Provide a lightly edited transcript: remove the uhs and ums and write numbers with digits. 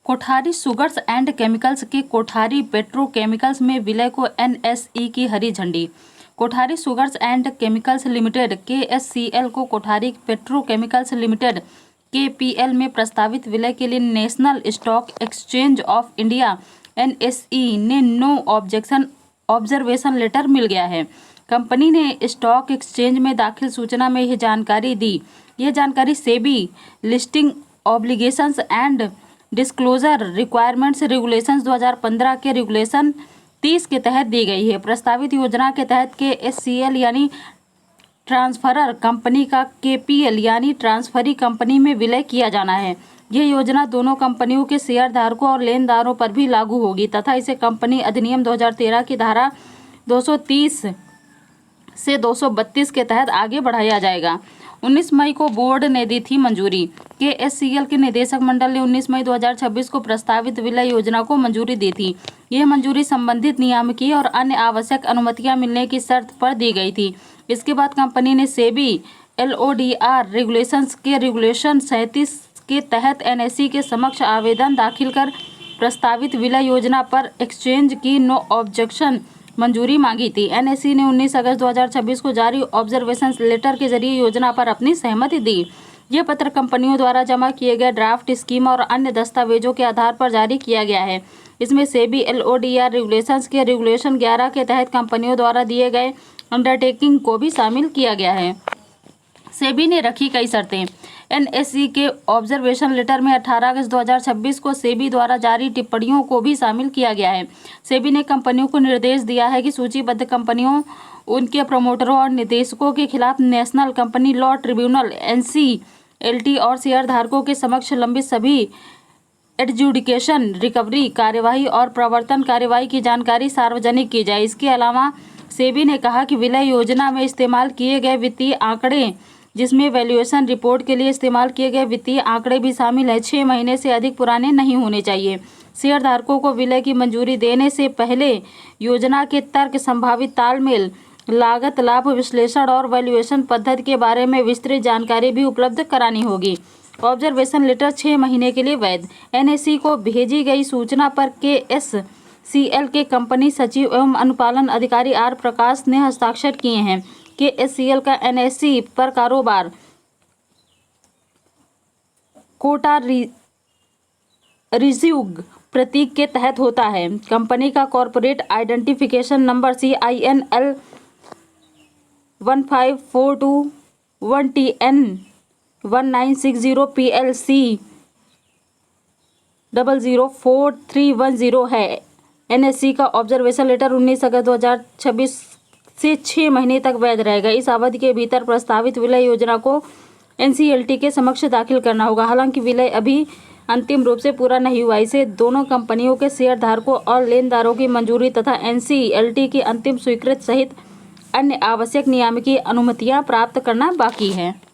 Kothari sugars and chemicals के Kothari petrochemicals में विलय को एनएसई की हरी झंडी। Kothari sugars and chemicals limited KSCL को कोठारी पेट्रोकेमिकल्स लिमिटेड केपीएल में प्रस्तावित विलय के लिए national stock exchange of India NSE ने नो ऑब्जेक्शन ऑब्जर्वेशन लेटर मिल गया है। कंपनी ने स्टॉक एक्सचेंज में दाखिल सूचना में यह जानकारी दी। यह जानकारी SEBI listing obligations and disclosure requirements regulations 2015 के रेगुलेशन 30 के तहत दी गई है। प्रस्तावित योजना के तहत केएससीएल यानी ट्रांसफरर कंपनी का केपीएल यानी ट्रांसफरी कंपनी में विलय किया जाना है। यह योजना दोनों कंपनियों के शेयर धारकों और लेनदारों पर भी लागू होगी तथा इसे कंपनी अधिनियम 2013 की धारा 230 से 232 के तहत आगे बढ़ाया जाएगा। 19 मई को बोर्ड ने दी थी मंजूरी। केएससीएल के निदेशक मंडल ने 19 मई 2026 को प्रस्तावित विलय योजना को मंजूरी दी थी। यह मंजूरी संबंधित नियामकीय और अन्य आवश्यक अनुमतियां मिलने की शर्त पर दी गई थी। इसके बाद कंपनी ने सेबी एलओडीआर रेगुलेशंस के रेगुलेशन 37 के तहत एनएसई के समक्ष आवेदन दाखिल कर प्रस्तावित विलय योजना पर एक्सचेंज की नो ऑब्जेक्शन मंजूरी मांगी थी। एनएसई ने 19 अगस्त 2026 को जारी ऑब्जर्वेशन लेटर के जरिए योजना पर अपनी सहमति दी। यह पत्र कंपनियों द्वारा जमा किए गए ड्राफ्ट स्कीम और अन्य दस्तावेजों के आधार पर जारी किया गया है। इसमें सेबी एलओडीआर रेगुलेशंस के रेगुलेशन 11 के तहत कंपनियों द्वारा दिए गए अंडरटेकिंग को भी शामिल किया गया है। सेबी ने रखी कई शर्तें। एनएसई के ऑब्जर्वेशन लेटर में 18 अगस्त 2026 को सेबी द्वारा जारी टिप्पणियों को भी शामिल किया गया है। सेबी ने कंपनियों को निर्देश दिया है कि सूचीबद्ध कंपनियों, उनके प्रमोटरों और निदेशकों के खिलाफ national company law tribunal NCLT और शेयर धारकों के समक्ष लंबित सभी एडजुडिकेशन, रिकवरी कार्यवाही और प्रवर्तन कार्यवाही की जानकारी सार्वजनिक की जाए। इसके अलावा सेबी ने कहा कि विलय योजना में इस्तेमाल किए गए वित्तीय आंकड़े, जिसमें वैल्यूएशन रिपोर्ट के लिए इस्तेमाल किए गए वित्तीय आंकड़े भी शामिल हैं, 6 महीने से अधिक पुराने नहीं होने चाहिए। शेयरधारकों को विलय की मंजूरी देने से पहले योजना के तर्क, संभावित तालमेल, लागत लाभ विश्लेषण और वैल्यूएशन पद्धति के बारे में विस्तृत जानकारी भी उपलब्ध करानी होगी। ऑब्जर्वेशन लेटर 6 महीने के लिए वैध। एनएसई को भेजी गई सूचना पर केएससीएल के कंपनी सचिव एवं अनुपालन अधिकारी आर प्रकाश ने हस्ताक्षर किए हैं। केएससीएल का एनएसई पर कारोबार कोटा रिज्यूग प्रतीक के तहत होता है। कंपनी का corporate identification number CINL 15421TN 1960 PLC 004310 है। एनएसई का ऑब्जर्वेशन लेटर 19 अगस्त 2026 से 6 महीने तक वैध रहेगा। इस अवधि के भीतर प्रस्तावित विलय योजना को एनसीएलटी के समक्ष दाखिल करना होगा। हालांकि विलय अभी अंतिम रूप से पूरा नहीं हुआ, इसे दोनों कंपनियों के शेयर धारकों और लेनदारों की मंजूरी तथा एनसीएलटी की अंतिम स्वीकृति सहित अन्य आवश्यक नियामकीय अनुमतियां प्राप्त करना बाकी है।